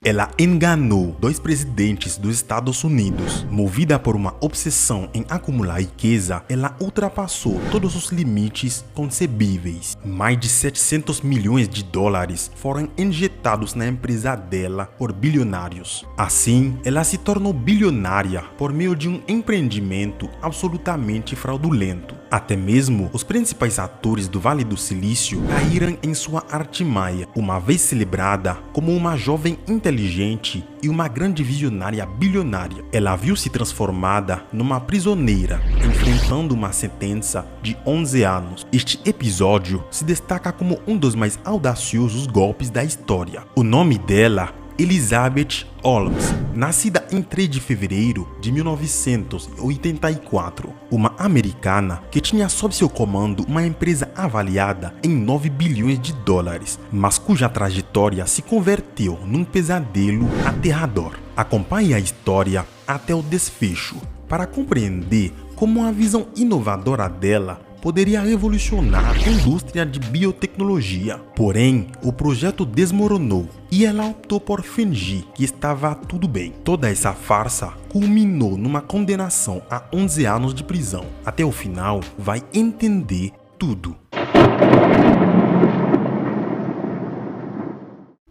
Ela enganou dois presidentes dos Estados Unidos. Movida por uma obsessão em acumular riqueza, ela ultrapassou todos os limites concebíveis. Mais de 700 milhões de dólares foram injetados na empresa dela por bilionários. Assim, ela se tornou bilionária por meio de um empreendimento absolutamente fraudulento. Até mesmo os principais atores do Vale do Silício caíram em sua artimanha, uma vez celebrada como uma jovem inteligente e uma grande visionária bilionária. Ela viu-se transformada numa prisioneira, enfrentando uma sentença de 11 anos. Este episódio se destaca como um dos mais audaciosos golpes da história. O nome dela, Elizabeth Holmes, nascida em 3 de fevereiro de 1984, uma americana que tinha sob seu comando uma empresa avaliada em 9 bilhões de dólares, mas cuja trajetória se converteu num pesadelo aterrador. Acompanhe a história até o desfecho para compreender como a visão inovadora dela poderia revolucionar a indústria de biotecnologia. Porém, o projeto desmoronou e ela optou por fingir que estava tudo bem. Toda essa farsa culminou numa condenação a 11 anos de prisão. Até o final, vai entender tudo.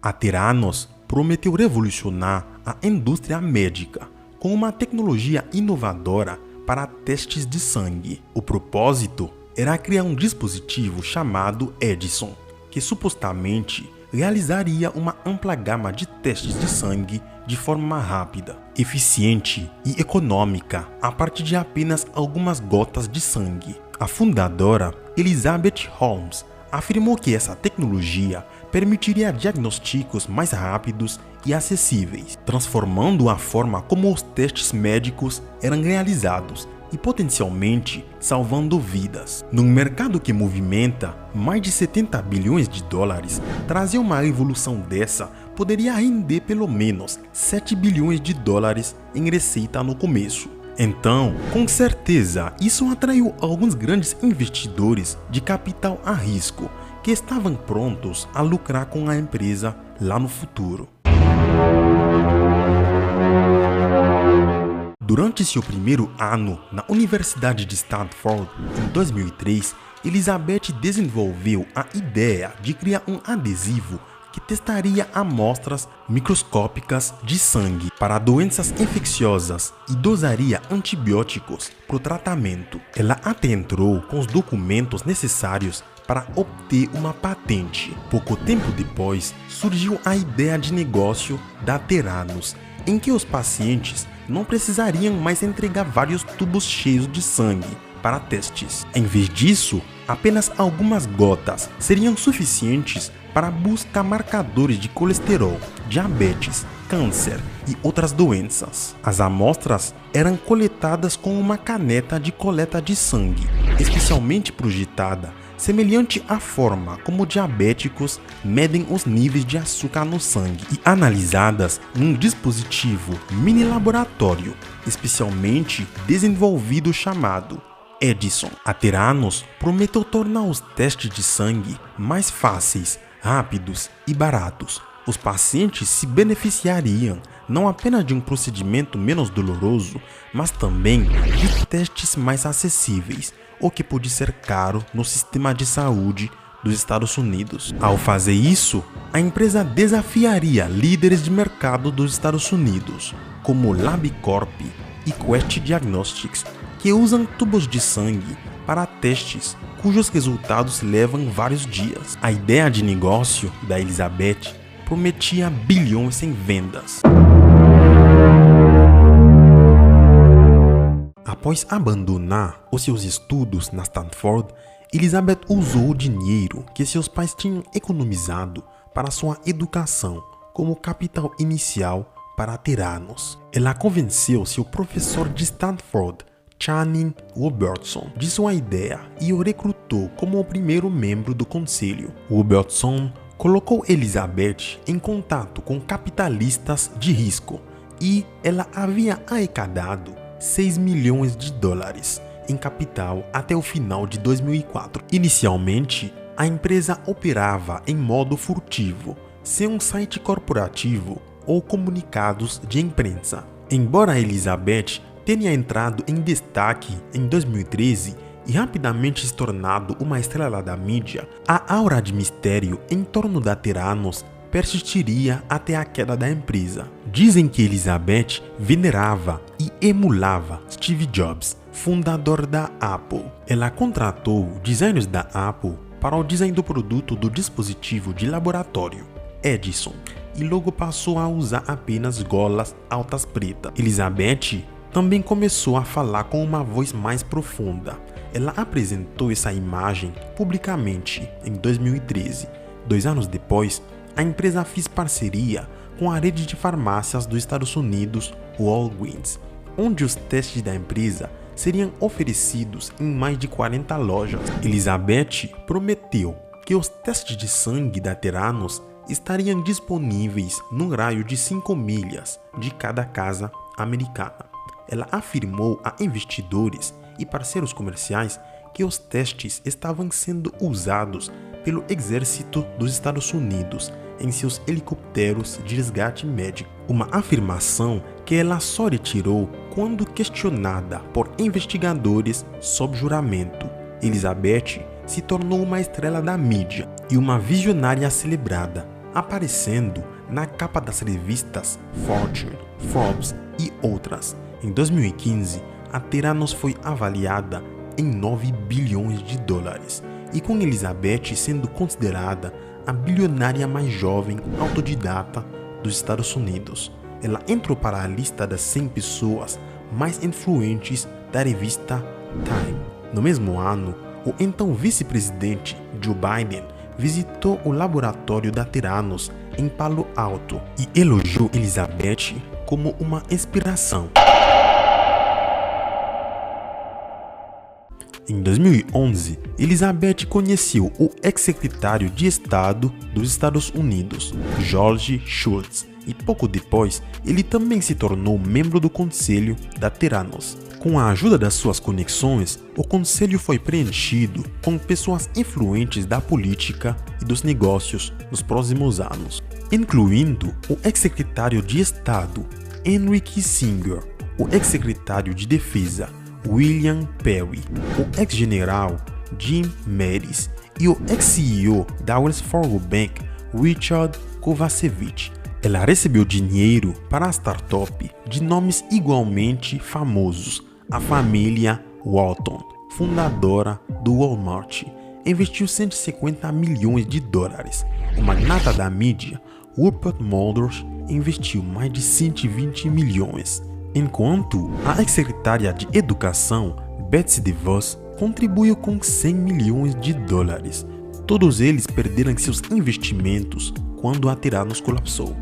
A Theranos prometeu revolucionar a indústria médica com uma tecnologia inovadora para testes de sangue. O propósito era criar um dispositivo chamado Edison, que supostamente realizaria uma ampla gama de testes de sangue de forma rápida, eficiente e econômica a partir de apenas algumas gotas de sangue. A fundadora, Elizabeth Holmes, afirmou que essa tecnologia permitiria diagnósticos mais rápidos e acessíveis, transformando a forma como os testes médicos eram realizados e potencialmente salvando vidas. Num mercado que movimenta mais de 70 bilhões de dólares, trazer uma revolução dessa poderia render pelo menos 7 bilhões de dólares em receita no começo. Então, com certeza, isso atraiu alguns grandes investidores de capital a risco que estavam prontos a lucrar com a empresa lá no futuro. Durante seu primeiro ano na Universidade de Stanford, em 2003, Elizabeth desenvolveu a ideia de criar um adesivo que testaria amostras microscópicas de sangue para doenças infecciosas e dosaria antibióticos para o tratamento. Ela até entrou com os documentos necessários para obter uma patente. Pouco tempo depois, surgiu a ideia de negócio da Theranos, em que os pacientes não precisariam mais entregar vários tubos cheios de sangue para testes. Em vez disso, apenas algumas gotas seriam suficientes para buscar marcadores de colesterol, diabetes, câncer e outras doenças. As amostras eram coletadas com uma caneta de coleta de sangue, especialmente projetada, semelhante à forma como diabéticos medem os níveis de açúcar no sangue, e analisadas num dispositivo mini laboratório, especialmente desenvolvido chamado Edison. A Theranos prometeu tornar os testes de sangue mais fáceis, rápidos e baratos. Os pacientes se beneficiariam não apenas de um procedimento menos doloroso, mas também de testes mais acessíveis, o que pode ser caro no sistema de saúde dos Estados Unidos. Ao fazer isso, a empresa desafiaria líderes de mercado dos Estados Unidos, como LabCorp e Quest Diagnostics, que usam tubos de sangue para testes cujos resultados levam vários dias. A ideia de negócio da Elizabeth prometia bilhões em vendas. Após abandonar os seus estudos na Stanford, Elizabeth usou o dinheiro que seus pais tinham economizado para sua educação como capital inicial para a Theranos. Ela convenceu seu professor de Stanford, Channing Robertson, de sua ideia e o recrutou como o primeiro membro do conselho. Robertson colocou Elizabeth em contato com capitalistas de risco e ela havia arrecadado 6 milhões de dólares em capital até o final de 2004. Inicialmente, a empresa operava em modo furtivo, sem um site corporativo ou comunicados de imprensa. Embora Elizabeth tenha entrado em destaque em 2013 e rapidamente se tornado uma estrela da mídia, a aura de mistério em torno da Theranos persistiria até a queda da empresa. Dizem que Elizabeth venerava e emulava Steve Jobs, fundador da Apple. Ela contratou designers da Apple para o design do produto do dispositivo de laboratório, Edison, e logo passou a usar apenas golas altas pretas. Elizabeth também começou a falar com uma voz mais profunda. Ela apresentou essa imagem publicamente em 2013. 2 anos depois, a empresa fez parceria com a rede de farmácias dos Estados Unidos, Walgreens, onde os testes da empresa seriam oferecidos em mais de 40 lojas. Elizabeth prometeu que os testes de sangue da Theranos estariam disponíveis num raio de 5 milhas de cada casa americana. Ela afirmou a investidores e parceiros comerciais que os testes estavam sendo usados pelo exército dos Estados Unidos em seus helicópteros de resgate médico. Uma afirmação que ela só retirou quando questionada por investigadores sob juramento. Elizabeth se tornou uma estrela da mídia e uma visionária celebrada, aparecendo na capa das revistas Fortune, Forbes e outras. Em 2015, a Theranos foi avaliada em 9 bilhões de dólares, e com Elizabeth sendo considerada a bilionária mais jovem autodidata dos Estados Unidos. Ela entrou para a lista das 100 pessoas mais influentes da revista Time. No mesmo ano, o então vice-presidente Joe Biden visitou o laboratório da Theranos em Palo Alto e elogiou Elizabeth como uma inspiração. Em 2011, Elizabeth conheceu o ex-secretário de Estado dos Estados Unidos, George Shultz, e pouco depois ele também se tornou membro do conselho da Theranos. Com a ajuda das suas conexões, o conselho foi preenchido com pessoas influentes da política e dos negócios nos próximos anos, incluindo o ex-secretário de Estado Henry Kissinger, o ex-secretário de Defesa William Perry, o ex-general Jim Mattis e o ex-CEO da Wells Fargo Bank Richard Kovacevic. Ela recebeu dinheiro para a startup de nomes igualmente famosos. A família Walton, fundadora do Walmart, investiu 150 milhões de dólares. O magnata da mídia, Rupert Murdoch, investiu mais de 120 milhões. Enquanto a ex-secretária de Educação, Betsy DeVos, contribuiu com 100 milhões de dólares. Todos eles perderam seus investimentos quando a Theranos colapsou.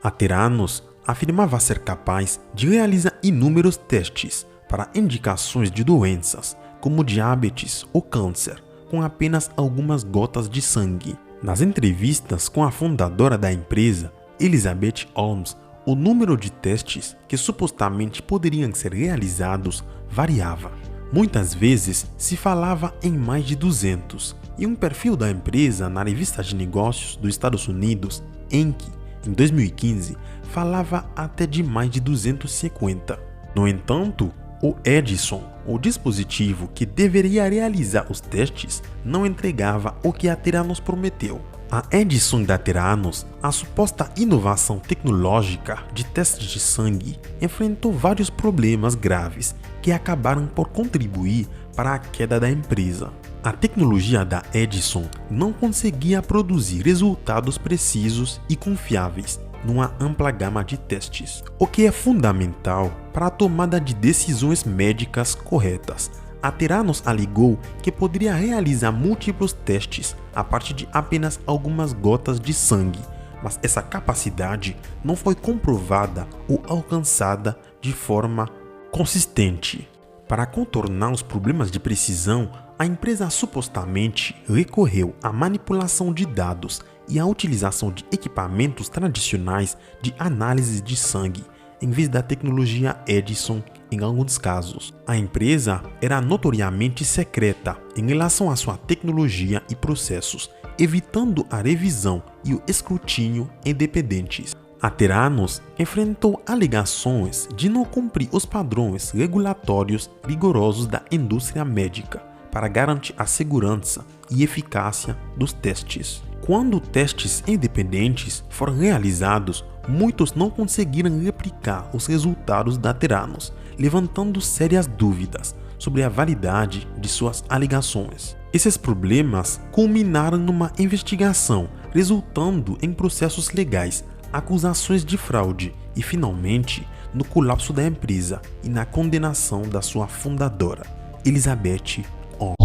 A Theranos afirmava ser capaz de realizar inúmeros testes para indicações de doenças, como diabetes ou câncer, com apenas algumas gotas de sangue. Nas entrevistas com a fundadora da empresa, Elizabeth Holmes, o número de testes que supostamente poderiam ser realizados variava. Muitas vezes se falava em mais de 200, e um perfil da empresa na revista de negócios dos Estados Unidos, Inc., em 2015, falava até de mais de 250. No entanto, o Edison, o dispositivo que deveria realizar os testes, não entregava o que a Theranos prometeu. A Edison da Theranos, a suposta inovação tecnológica de testes de sangue, enfrentou vários problemas graves que acabaram por contribuir para a queda da empresa. A tecnologia da Edison não conseguia produzir resultados precisos e confiáveis numa ampla gama de testes, o que é fundamental para a tomada de decisões médicas corretas. A Theranos alegou que poderia realizar múltiplos testes a partir de apenas algumas gotas de sangue, mas essa capacidade não foi comprovada ou alcançada de forma consistente. Para contornar os problemas de precisão, a empresa supostamente recorreu à manipulação de dados e à utilização de equipamentos tradicionais de análise de sangue, em vez da tecnologia Edison em alguns casos. A empresa era notoriamente secreta em relação à sua tecnologia e processos, evitando a revisão e o escrutínio independentes. A Theranos enfrentou alegações de não cumprir os padrões regulatórios rigorosos da indústria médica para garantir a segurança e eficácia dos testes. Quando testes independentes foram realizados, muitos não conseguiram replicar os resultados da Theranos, levantando sérias dúvidas sobre a validade de suas alegações. Esses problemas culminaram numa investigação, resultando em processos legais, acusações de fraude e, finalmente, no colapso da empresa e na condenação da sua fundadora, Elizabeth Holmes.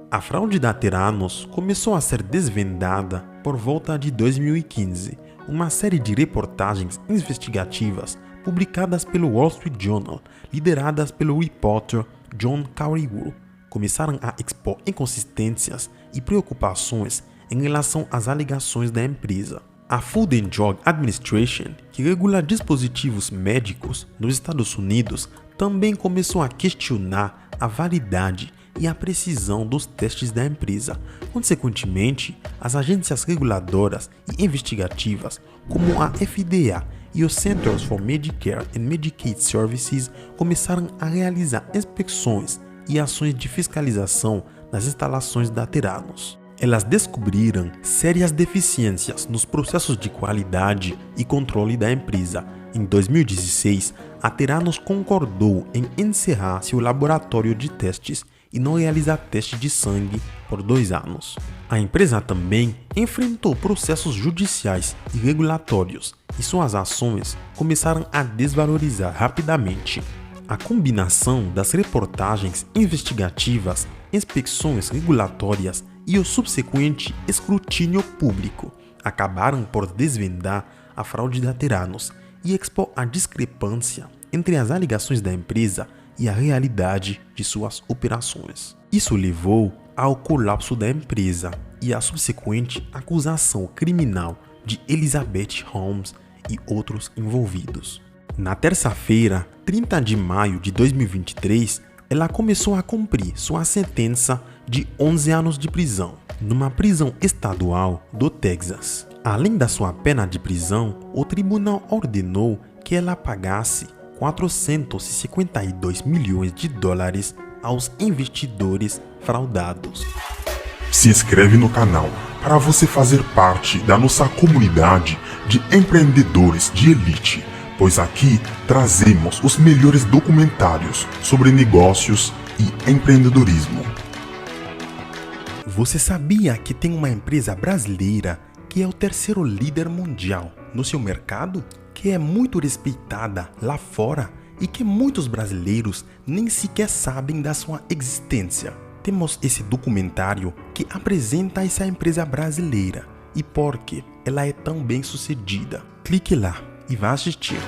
A fraude da Theranos começou a ser desvendada por volta de 2015. Uma série de reportagens investigativas publicadas pelo Wall Street Journal, lideradas pelo repórter John Carreyrou, começaram a expor inconsistências e preocupações em relação às alegações da empresa. A Food and Drug Administration, que regula dispositivos médicos nos Estados Unidos, também começou a questionar a validade e a precisão dos testes da empresa. Consequentemente, as agências reguladoras e investigativas, como a FDA e os Centers for Medicare and Medicaid Services, começaram a realizar inspeções e ações de fiscalização nas instalações da Theranos. Elas descobriram sérias deficiências nos processos de qualidade e controle da empresa. Em 2016, a Theranos concordou em encerrar seu laboratório de testes e não realizar teste de sangue por 2 anos. A empresa também enfrentou processos judiciais e regulatórios e suas ações começaram a desvalorizar rapidamente. A combinação das reportagens investigativas, inspeções regulatórias e o subsequente escrutínio público acabaram por desvendar a fraude da Theranos e expor a discrepância entre as alegações da empresa e a realidade de suas operações. Isso levou ao colapso da empresa e à subsequente acusação criminal de Elizabeth Holmes e outros envolvidos. Na terça-feira, 30 de maio de 2023, ela começou a cumprir sua sentença de 11 anos de prisão, numa prisão estadual do Texas. Além da sua pena de prisão, o tribunal ordenou que ela pagasse 452 milhões de dólares aos investidores fraudados. Se inscreve no canal para você fazer parte da nossa comunidade de empreendedores de elite, pois aqui trazemos os melhores documentários sobre negócios e empreendedorismo. Você sabia que tem uma empresa brasileira que é o terceiro líder mundial no seu mercado, que é muito respeitada lá fora e que muitos brasileiros nem sequer sabem da sua existência? Temos esse documentário que apresenta essa empresa brasileira e por que ela é tão bem sucedida. Clique lá e vá assistir.